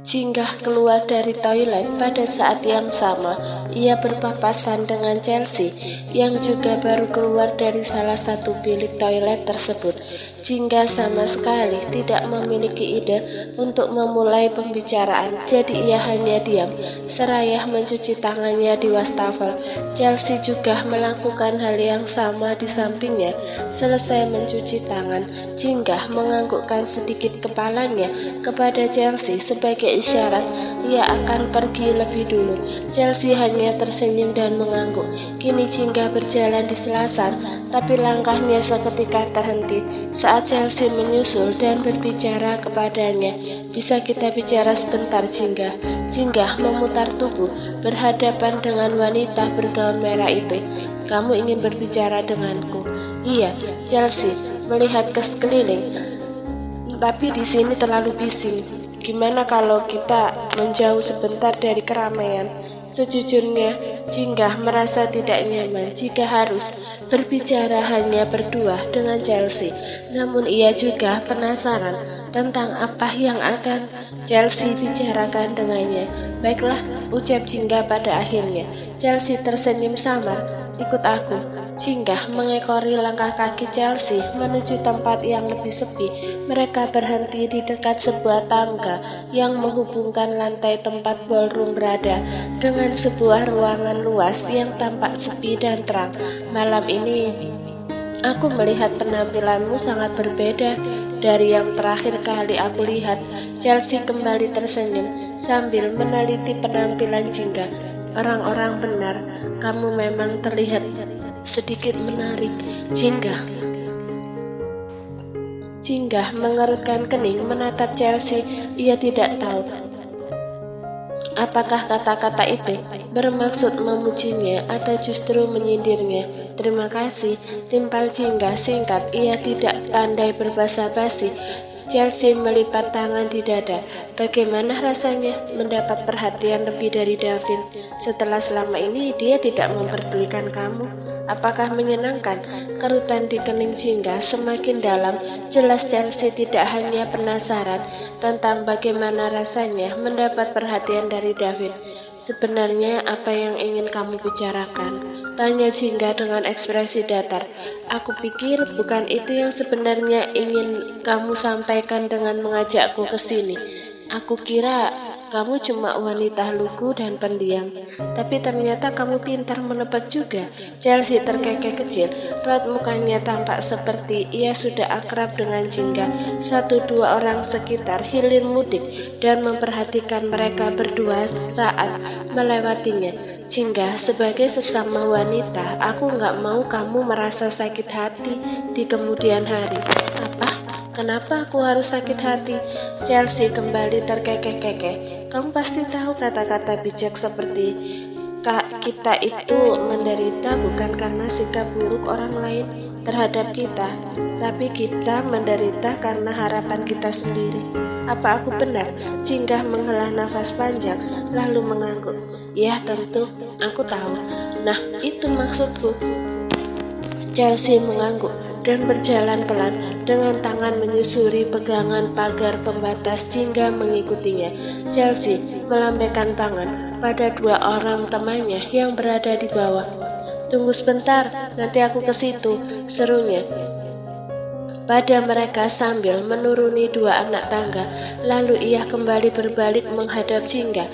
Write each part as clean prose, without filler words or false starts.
Singgah keluar dari toilet pada saat yang sama. Ia berpapasan dengan Chelsea yang juga baru keluar dari salah satu bilik toilet tersebut. Singgah sama sekali tidak memiliki ide untuk memulai pembicaraan, jadi ia hanya diam, seraya mencuci tangannya di wastafel. Chelsea juga melakukan hal yang sama di sampingnya. Selesai mencuci tangan, Singgah menganggukkan sedikit kepalanya kepada Chelsea sebagai isyarat ia akan pergi lebih dulu. Chelsea hanya tersenyum dan mengangguk. Kini Singgah berjalan di selasar, tapi langkahnya seketika terhenti saat Chelsea menyusul dan berbicara kepadanya. Bisa kita bicara sebentar, Singgah? Singgah memutar tubuh berhadapan dengan wanita bergaun merah itu. Kamu ingin berbicara denganku? Iya, Chelsea melihat ke sekeliling. Tapi di sini terlalu bising. Gimana kalau kita menjauh sebentar dari keramaian? Sejujurnya, Singgah merasa tidak nyaman jika harus berbicara hanya berdua dengan Chelsea. Namun ia juga penasaran tentang apa yang akan Chelsea bicarakan dengannya. Baiklah, ucap Singgah pada akhirnya. Chelsea tersenyum samar. Ikut aku. Singgah mengekori langkah kaki Chelsea menuju tempat yang lebih sepi. Mereka berhenti di dekat sebuah tangga yang menghubungkan lantai tempat ballroom berada dengan sebuah ruangan luas yang tampak sepi dan terang. Malam ini aku melihat penampilanmu sangat berbeda dari yang terakhir kali aku lihat. Chelsea kembali tersenyum sambil meneliti penampilan Singgah. Orang-orang benar, kamu memang terlihat sedikit menarik, Singgah mengerutkan kening menatap Chelsea. Ia tidak tahu apakah kata-kata itu bermaksud memujinya atau justru menyindirnya. Terima kasih, timpal Singgah singkat. Ia tidak pandai berbahasa basi. Chelsea melipat tangan di dada. Bagaimana rasanya mendapat perhatian lebih dari Davin? Setelah selama ini dia tidak memperdulikan kamu. Apakah menyenangkan? Kerutan di kening Singgah semakin dalam. Jelas Chelsea tidak hanya penasaran tentang bagaimana rasanya mendapat perhatian dari Davin. Sebenarnya apa yang ingin kamu bicarakan? Tanya Singgah dengan ekspresi datar. Aku pikir bukan itu yang sebenarnya ingin kamu sampaikan dengan mengajakku ke sini. Aku kira kamu cuma wanita lugu dan pendiam, tapi ternyata kamu pintar menebak juga. Chelsea terkekeh kecil, raut mukanya tampak seperti ia sudah akrab dengan Singgah. Satu dua orang sekitar hilir mudik dan memperhatikan mereka berdua saat melewatinya. Singgah, sebagai sesama wanita, aku nggak mau kamu merasa sakit hati di kemudian hari. Apa? Kenapa aku harus sakit hati? Chelsea kembali terkekeh-kekeh. Kamu pasti tahu kata-kata bijak seperti kita itu menderita bukan karena sikap buruk orang lain terhadap kita, tapi kita menderita karena harapan kita sendiri. Apa aku benar? Singgah menghela nafas panjang lalu mengangguk. Ya tentu, aku tahu. Nah, itu maksudku. Chelsea mengangguk dan berjalan pelan dengan tangan menyusuri pegangan pagar pembatas. Singgah mengikutinya. Chelsea melambaikan tangan pada dua orang temannya yang berada di bawah. Tunggu sebentar, nanti aku ke situ, serunya pada mereka sambil menuruni dua anak tangga. Lalu ia kembali berbalik menghadap Singgah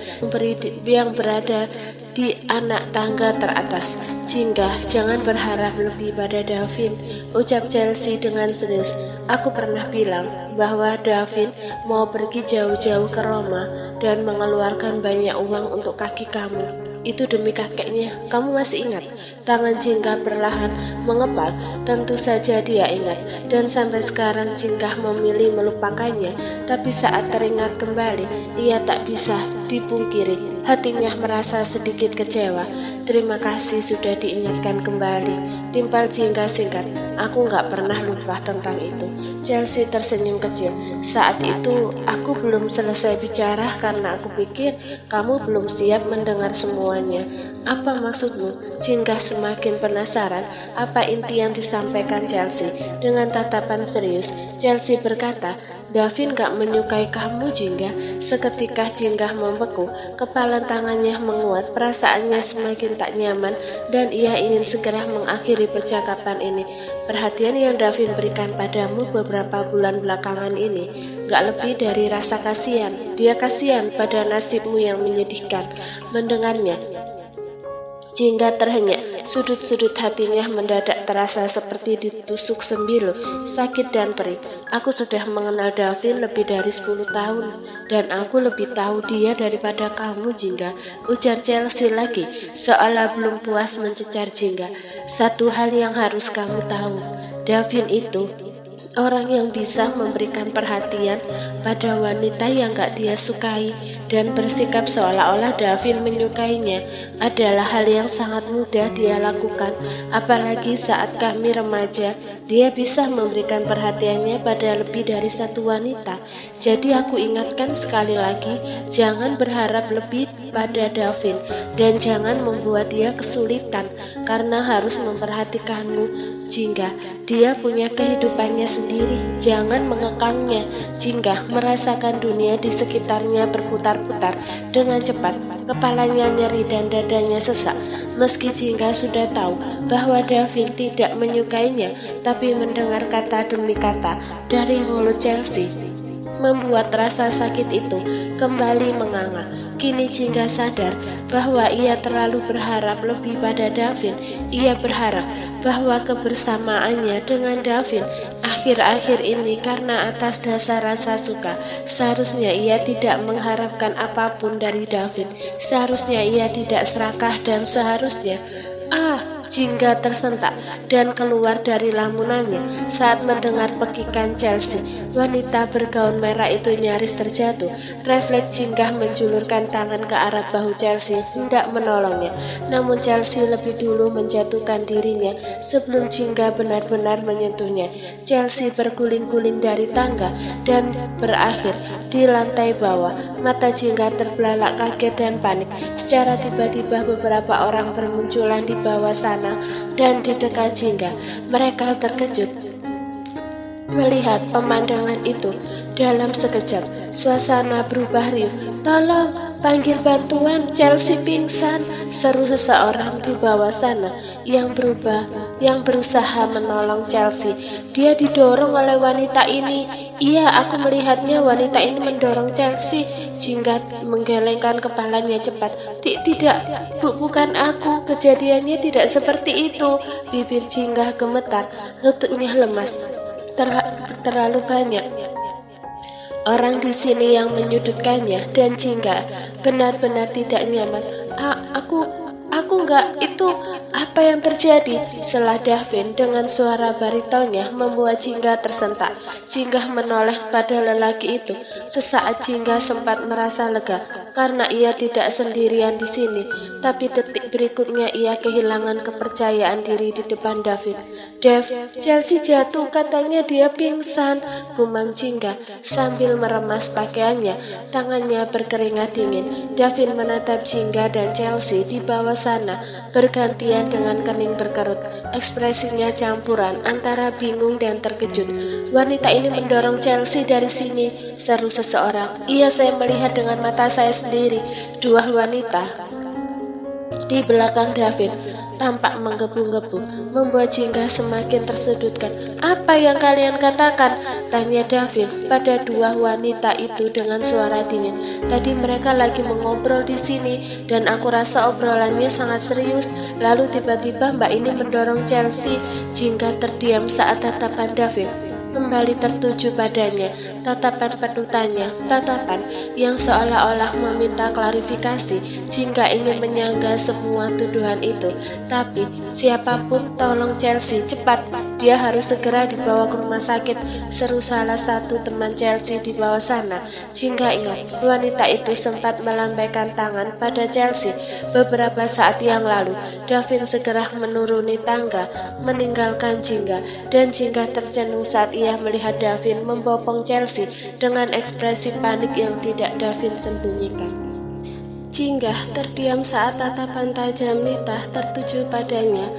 yang berada di anak tangga teratas. Singgah, jangan berharap lebih pada Davin, ucap Chelsea dengan serius. Aku pernah bilang bahwa Davin mau pergi jauh-jauh ke Roma dan mengeluarkan banyak uang untuk kaki kamu. Itu demi kakeknya. Kamu masih ingat? Tangan Singgah perlahan mengepal. Tentu saja dia ingat. Dan sampai sekarang Singgah memilih melupakannya. Tapi saat teringat kembali, ia tak bisa dipungkiri. Hatinya merasa sedikit kecewa. Terima kasih sudah diingatkan kembali, timpal Singgah singkat. Aku nggak pernah lupa tentang itu. Chelsea tersenyum kecil. Saat itu aku belum selesai bicara karena aku pikir kamu belum siap mendengar semuanya. Apa maksudmu? Singgah semakin penasaran apa inti yang disampaikan Chelsea. Dengan tatapan serius, Chelsea berkata, Davin gak menyukai kamu, Jingga. Seketika Jingga membeku, kepala tangannya menguat, perasaannya semakin tak nyaman, dan ia ingin segera mengakhiri percakapan ini. Perhatian yang Davin berikan padamu beberapa bulan belakangan ini gak lebih dari rasa kasihan. Dia kasihan pada nasibmu yang menyedihkan. Mendengarnya, Jingga terhenyak. Sudut-sudut hatinya mendadak terasa seperti ditusuk sembilu, sakit dan perih. Aku sudah mengenal Davin lebih dari 10 tahun, dan aku lebih tahu dia daripada kamu, Jingga, ujar Chelsea lagi, seolah belum puas mencecar Jingga. Satu hal yang harus kamu tahu, Davin itu orang yang bisa memberikan perhatian pada wanita yang gak dia sukai dan bersikap seolah-olah Davin menyukainya adalah hal yang sangat mudah dia lakukan. Apalagi saat kami remaja, dia bisa memberikan perhatiannya pada lebih dari satu wanita. Jadi aku ingatkan sekali lagi, jangan berharap lebih pada Davin dan jangan membuat dia kesulitan karena harus memperhatikanmu, Jingga. Dia punya kehidupannya sendiri, jangan mengekangnya. Jingga merasakan dunia di sekitarnya berputar-putar dengan cepat. Kepalanya nyeri dan dadanya sesak. Meski Jingga sudah tahu bahwa Davin tidak menyukainya, tapi mendengar kata demi kata dari mulut Chelsea membuat rasa sakit itu kembali menganga. Kini Jingga sadar bahwa ia terlalu berharap lebih pada Davin. Ia berharap bahwa kebersamaannya dengan Davin akhir-akhir ini karena atas dasar rasa suka. Seharusnya ia tidak mengharapkan apapun dari Davin. Seharusnya ia tidak serakah dan seharusnya Jingga tersentak dan keluar dari lamunannya saat mendengar pekikan Chelsea. Wanita bergaun merah itu nyaris terjatuh. Refleks Jingga menjulurkan tangan ke arah bahu Chelsea hendak menolongnya. Namun Chelsea lebih dulu menjatuhkan dirinya sebelum Jingga benar-benar menyentuhnya. Chelsea berguling-guling dari tangga dan berakhir di lantai bawah. Mata Jingga terbelalak kaget dan panik. Secara tiba-tiba beberapa orang bermunculan di bawah sana dan di dekat Jingga. Mereka terkejut melihat pemandangan itu. Dalam sekejap, suasana berubah riuh. Tolong, panggil bantuan, Chelsea pingsan, seru seseorang di bawah sana yang berusaha menolong Chelsea. Dia didorong oleh wanita ini. Iya, aku melihatnya, wanita ini mendorong Chelsea. Jingga menggelengkan kepalanya cepat. Tidak, bukan aku. Kejadiannya tidak seperti itu. Bibir Jingga gemetar, lututnya lemas. Terlalu banyak orang di sini yang menyudutkannya dan Jingga benar-benar tidak nyaman. Aku enggak, itu apa yang terjadi? Selah Davin dengan suara baritonnya membuat Jingga tersentak. Jingga menoleh pada lelaki itu. Sesaat Jingga sempat merasa lega karena ia tidak sendirian di sini. Tapi detik berikutnya ia kehilangan kepercayaan diri di depan Davin. Dev, Chelsea jatuh, katanya dia pingsan, gumam Jingga sambil meremas pakaiannya. Tangannya berkeringat dingin. Davin menatap Jingga dan Chelsea di bawah sana bergantian dengan kening berkerut. Ekspresinya campuran antara bingung dan terkejut. Wanita ini mendorong Chelsea dari sini, seru seseorang. Iya, saya melihat dengan mata saya sendiri. Dua wanita di belakang Davin tampak menggebu-gebu, membuat Jingga semakin tersudutkan. Apa yang kalian katakan? Tanya Davin pada dua wanita itu dengan suara dingin. Tadi mereka lagi mengobrol di sini dan aku rasa obrolannya sangat serius. Lalu tiba-tiba mbak ini mendorong Chelsea. Jingga terdiam saat tatapan Davin kembali tertuju padanya. Tatapan penutannya, tatapan yang seolah-olah meminta klarifikasi. Jingga ingin menyangga semua tuduhan itu. Tapi siapapun, tolong Chelsea, cepat. Dia harus segera dibawa ke rumah sakit, seru salah satu teman Chelsea di bawah sana. Jingga ingat, wanita itu sempat melambaikan tangan pada Chelsea beberapa saat yang lalu. Davin segera menuruni tangga, meninggalkan Jingga, dan Jingga tercenung saat ia melihat Davin membopong Chelsea dengan ekspresi panik yang tidak Davin sembunyikan. Jingga terdiam saat tatapan tajam Nita tertuju padanya.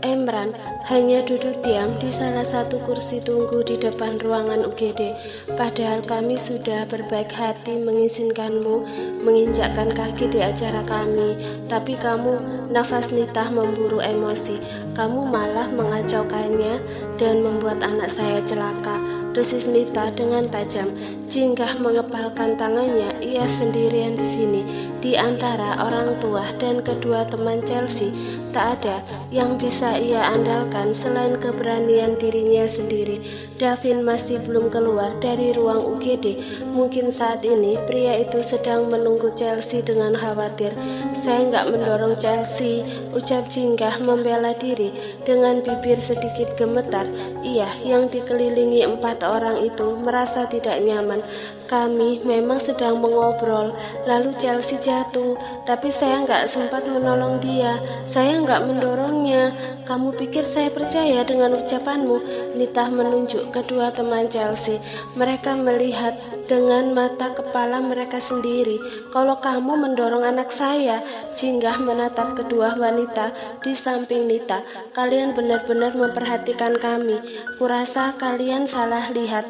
Emran hanya duduk diam di salah satu kursi tunggu di depan ruangan UGD. Padahal kami sudah berbaik hati mengizinkanmu menginjakkan kaki di acara kami. Tapi kamu, nafas Nita memburu emosi. Kamu malah mengacaukannya dan membuat anak saya celaka. Desis Nita dengan tajam. Jinggah mengepalkan tangannya. Ia sendirian di sini, di antara orang tua dan kedua teman Chelsea. Tak ada yang bisa ia andalkan selain keberanian dirinya sendiri. Davin masih belum keluar dari ruang UGD. Mungkin saat ini pria itu sedang menunggu Chelsea dengan khawatir. Saya nggak mendorong Chelsea, ucap Jinggah membela diri dengan bibir sedikit gemetar. Ia yang dikelilingi 4 orang itu merasa tidak nyaman. Kami memang sedang mengobrol, lalu Chelsea jatuh, tapi saya nggak sempat menolong dia. Saya nggak mendorongnya. Kamu pikir saya percaya dengan ucapanmu? Nita menunjuk kedua teman Chelsea. Mereka melihat dengan mata kepala mereka sendiri. Kalau kamu mendorong anak saya, Jinggah menatap kedua wanita di samping Nita. Kalian benar-benar memperhatikan kami. Kurasa kalian salah lihat.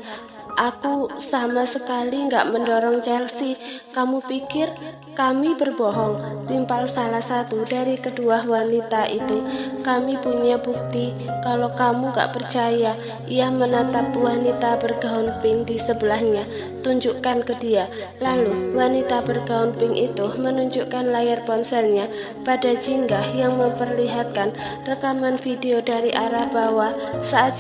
Aku sama sekali nggak mendorong Chelsea. Kamu pikir kami berbohong? Timpal salah satu dari kedua wanita itu. Kami punya bukti kalau kamu nggak percaya. Ia menatap wanita bergaun pink di sebelahnya. Tunjukkan ke dia. Lalu wanita bergaun pink itu menunjukkan layar ponselnya pada Jinggah yang memperlihatkan rekaman video dari arah bawah saat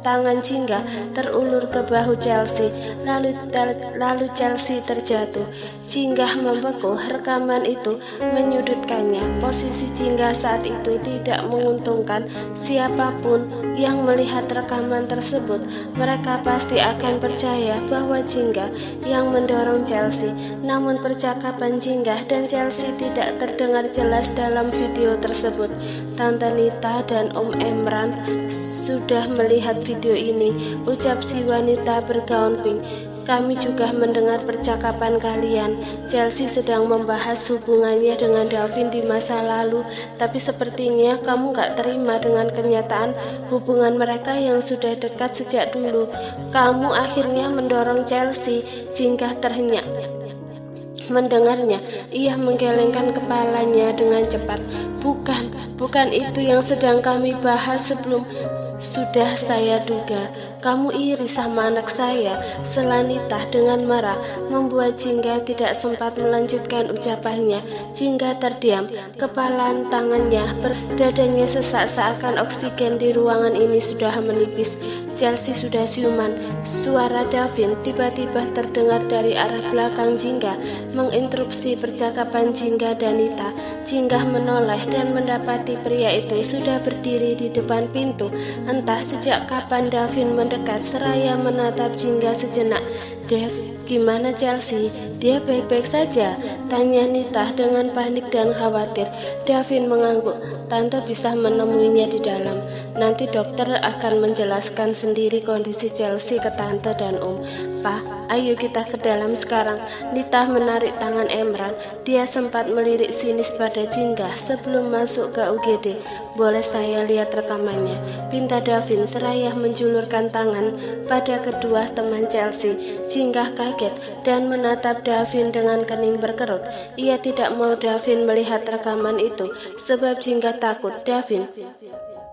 tangan Jinggah terulur ke bahu Chelsea, lalu Chelsea terjatuh. Jinggah membeku. Rekaman itu menyudutkannya. Posisi Jinggah saat itu tidak menguntungkan. Siapapun yang melihat rekaman tersebut, mereka pasti akan percaya bahwa Jinggah yang mendorong Chelsea. Namun percakapan Jinggah dan Chelsea tidak terdengar jelas dalam video tersebut. Tante Nita dan Om Emran sudah melihat video ini, ucap si wanita bergaun pink. Kami juga mendengar percakapan kalian. Chelsea sedang membahas hubungannya dengan Davin di masa lalu, tapi sepertinya kamu gak terima dengan kenyataan hubungan mereka yang sudah dekat sejak dulu. Kamu akhirnya mendorong Chelsea. Jinggah terhenyak. Mendengarnya, ia menggelengkan kepalanya dengan cepat. Bukan itu yang sedang kami bahas sebelum. Sudah saya duga, kamu iri sama anak saya. Selanita dengan marah membuat Jinggah tidak sempat melanjutkan ucapannya. Jinggah terdiam, kepalan tangannya dadanya sesak seakan oksigen di ruangan ini sudah menipis. Chelsea sudah siuman. Suara Davin tiba-tiba terdengar dari arah belakang Jinggah, menginterupsi percakapan Jinggah dan Nita. Jinggah menoleh dan mendapati pria itu sudah berdiri di depan pintu. Entah sejak kapan Davin mendekat seraya menatap Jinggah sejenak. Dev, gimana Chelsea? Dia baik-baik saja? Tanya Nita dengan panik dan khawatir. Davin mengangguk. Tante bisa menemuinya di dalam. Nanti dokter akan menjelaskan sendiri kondisi Chelsea ke Tante dan Om. Pak, ayo kita ke dalam sekarang. Nita menarik tangan Emran. Dia sempat melirik sinis pada Jinggah sebelum masuk ke UGD. Boleh saya lihat rekamannya? Pinta Davin seraya menjulurkan tangan pada kedua teman Chelsea. Jinggah kaget dan menatap Davin dengan kening berkerut. Ia tidak mau Davin melihat rekaman itu sebab Jinggah takut Davin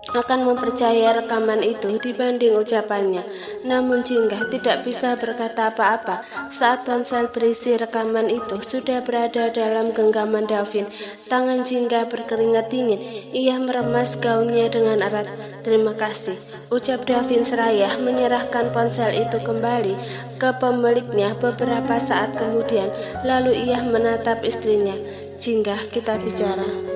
akan mempercayai rekaman itu dibanding ucapannya. Namun Jinggah tidak bisa berkata apa-apa saat ponsel berisi rekaman itu sudah berada dalam genggaman Davin. Tangan Jinggah berkeringat dingin. Ia meremas gaunnya dengan erat. Terima kasih, ucap Davin seraya menyerahkan ponsel itu kembali ke pemiliknya beberapa saat kemudian. Lalu ia menatap istrinya. Jinggah, kita bicara.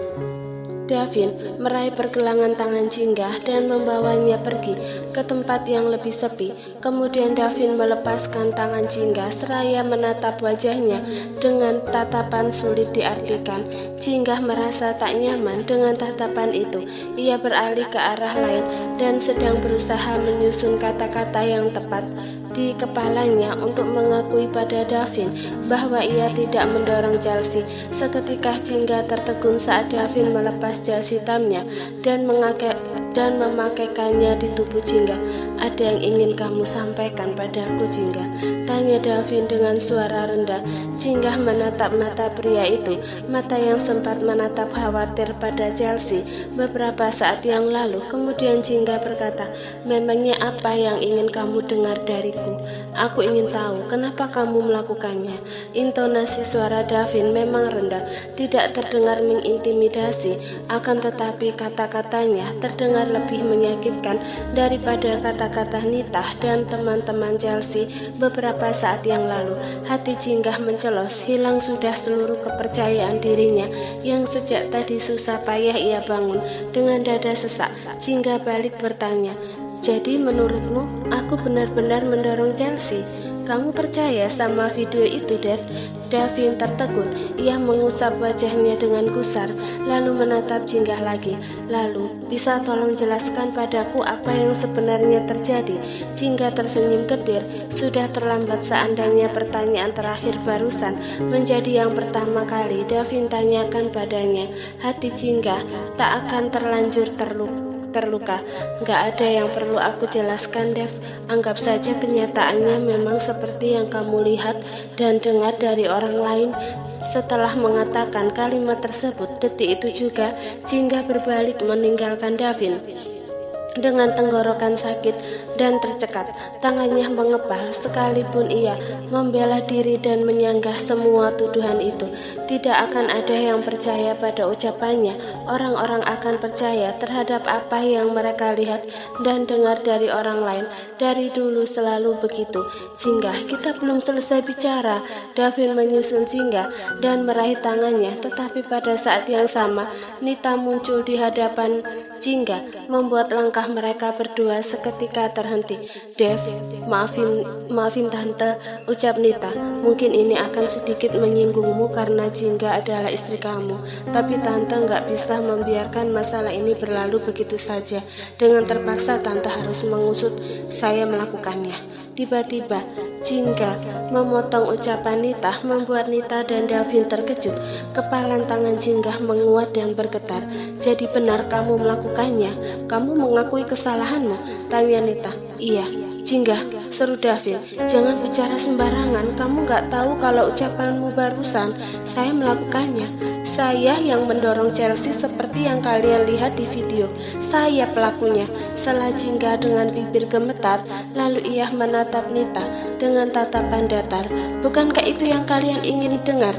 Davin meraih pergelangan tangan Jinggah dan membawanya pergi ke tempat yang lebih sepi. Kemudian Davin melepaskan tangan Jinggah seraya menatap wajahnya dengan tatapan sulit diartikan. Jinggah merasa tak nyaman dengan tatapan itu. Ia beralih ke arah lain dan sedang berusaha menyusun kata-kata yang tepat. di kepalanya untuk mengakui pada Davin bahwa ia tidak mendorong Chelsea. Seketika Jingga tertegun saat Davin melepas jas hitamnya dan memakaikannya di tubuh Jingga. "Ada yang ingin kamu sampaikan padaku, Jingga?" tanya Davin dengan suara rendah. Jingga menatap mata pria itu, mata yang sempat menatap khawatir pada Chelsea beberapa saat yang lalu. Kemudian Jingga berkata, "Memangnya apa yang ingin kamu dengar dariku? Aku ingin tahu kenapa kamu melakukannya." Intonasi suara Davin memang rendah, tidak terdengar mengintimidasi, akan tetapi kata-katanya terdengar lebih menyakitkan daripada kata-kata Nita dan teman-teman Chelsea beberapa saat yang lalu. Hati Jingga mencelos, hilang sudah seluruh kepercayaan dirinya yang sejak tadi susah payah ia bangun. Dengan dada sesak, Jingga balik bertanya, "Jadi menurutmu aku benar-benar mendorong Chelsea? Kamu percaya sama video itu, Dev?" Davin tertegun. Ia mengusap wajahnya dengan gusar, lalu menatap Jingga lagi. "Lalu, bisa tolong jelaskan padaku apa yang sebenarnya terjadi?" Jingga tersenyum getir. Sudah terlambat seandainya pertanyaan terakhir barusan menjadi yang pertama kali Davin tanyakan padanya. Hati Jingga tak akan terlanjur terluka. "Gak ada yang perlu aku jelaskan, Dev. Anggap saja kenyataannya memang seperti yang kamu lihat dan dengar dari orang lain." Setelah mengatakan kalimat tersebut, detik itu juga Jingga berbalik meninggalkan Davin dengan tenggorokan sakit dan tercekat. Tangannya mengepal sekalipun ia membela diri dan menyanggah semua tuduhan itu. Tidak akan ada yang percaya pada ucapannya. Orang-orang akan percaya terhadap apa yang mereka lihat dan dengar dari orang lain. Dari dulu selalu begitu. "Jingga, kita belum selesai bicara." Davin menyusul Jingga dan meraih tangannya, tetapi pada saat yang sama Nita muncul di hadapan Jingga, membuat langkah mereka berdua seketika terhenti. "Dev, maafin tante," ucap Nita. "Mungkin ini akan sedikit menyinggungmu karena Jingga adalah istri kamu, tapi tante nggak bisa membiarkan masalah ini berlalu begitu saja. Dengan terpaksa tante harus mengusut saya melakukannya." Tiba-tiba Jingga memotong ucapan Nita, membuat Nita dan Davin terkejut. Kepalan tangan Jingga menguat dan bergetar. "Jadi benar kamu melakukannya? Kamu mengakui kesalahanmu?" tanya Nita. "Iya, Jingga," seru Davin. "Jangan bicara sembarangan. Kamu gak tahu kalau ucapanmu barusan saya melakukannya. Saya yang mendorong Chelsea seperti yang kalian lihat di video. Saya pelakunya." Sela Jingga dengan bibir gemetar, lalu ia menatap Nita dengan tatapan datar. "Bukankah itu yang kalian ingin dengar?"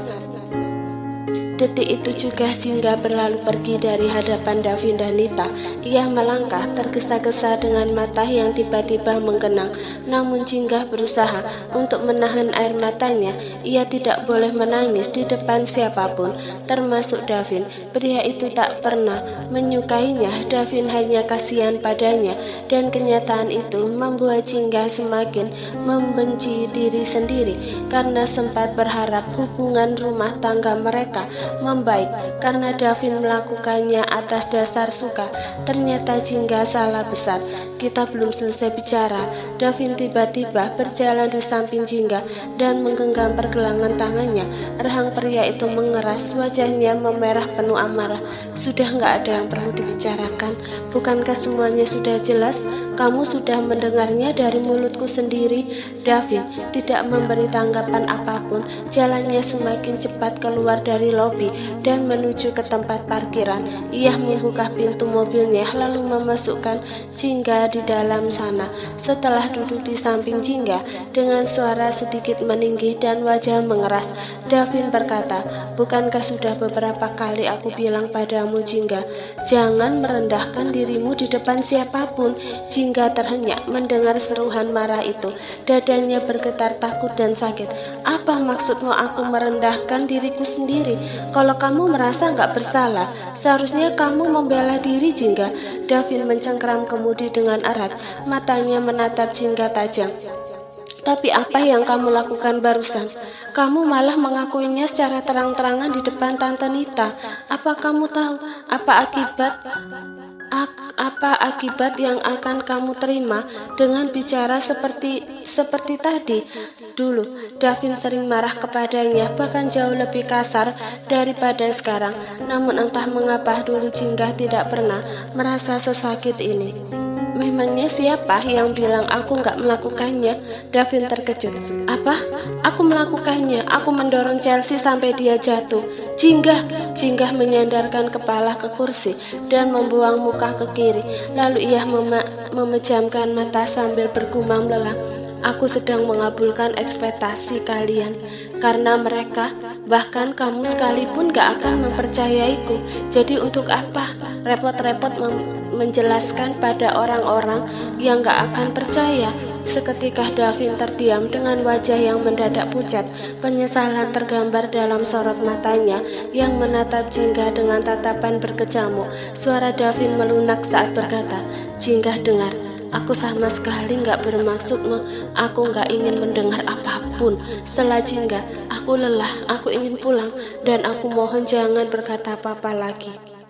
Detik itu juga Jingga berlalu pergi dari hadapan Davin dan Nita. Ia melangkah tergesa-gesa dengan mata yang tiba-tiba menggenang. Namun Jingga berusaha untuk menahan air matanya. Ia tidak boleh menangis di depan siapapun, termasuk Davin. Pria itu tak pernah menyukainya. Davin hanya kasihan padanya, dan kenyataan itu membuat Jingga semakin membenci diri sendiri karena sempat berharap hubungan rumah tangga mereka membaik karena Davin melakukannya atas dasar suka. Ternyata Jingga salah besar. "Kita belum selesai bicara." Davin tiba-tiba berjalan di samping Jingga dan menggenggam pergelangan tangannya. Rahang pria itu mengeras, wajahnya memerah penuh amarah. "Sudah nggak ada yang perlu dibicarakan. Bukankah semuanya sudah jelas? Kamu sudah mendengarnya dari mulutku sendiri." Davin tidak memberi tanggapan apapun. Jalannya semakin cepat keluar dari lobi dan menuju ke tempat parkiran. Ia membuka pintu mobilnya lalu memasukkan Jingga di dalam sana. Setelah duduk di samping Jingga dengan suara sedikit meninggi dan wajah mengeras, Davin berkata, "Bukankah sudah beberapa kali aku bilang padamu, Jingga, jangan merendahkan dirimu di depan siapapun?" Jingga terhenyak mendengar seruan marah itu. Dadanya bergetar takut dan sakit. "Apa maksudmu aku merendahkan diriku sendiri? Kalau kamu merasa nggak bersalah, seharusnya kamu membela diri, Jingga." Davin mencengkeram kemudi dengan erat. Matanya menatap Jingga tajam. "Tapi apa yang kamu lakukan barusan? Kamu malah mengakuinya secara terang-terangan di depan Tante Nita. Apa kamu tahu apa akibat Apa akibat yang akan kamu terima dengan bicara seperti tadi? Dulu, Davin sering marah kepadanya, bahkan jauh lebih kasar daripada sekarang. Namun entah mengapa dulu Jingga tidak pernah merasa sesakit ini. Memangnya siapa yang bilang aku nggak melakukannya? Davin terkejut. Apa? Aku melakukannya. Aku mendorong Chelsea sampai dia jatuh. Jingga menyandarkan kepala ke kursi dan membuang muka ke kiri. Lalu ia memejamkan mata sambil bergumam lelah. Aku sedang mengabulkan ekspektasi kalian, karena mereka, bahkan kamu sekalipun gak akan mempercayaiku. Jadi untuk apa repot-repot menjelaskan pada orang-orang yang gak akan percaya? Seketika Davin terdiam dengan wajah yang mendadak pucat. Penyesalan tergambar dalam sorot matanya yang menatap Jingga dengan tatapan berkecamuk. Suara Davin melunak saat berkata, "Jingga, dengar. Aku sama sekali nggak bermaksud aku nggak ingin mendengar apapun. Setelah Jingga, aku lelah, aku ingin pulang, dan aku mohon jangan berkata apa-apa lagi."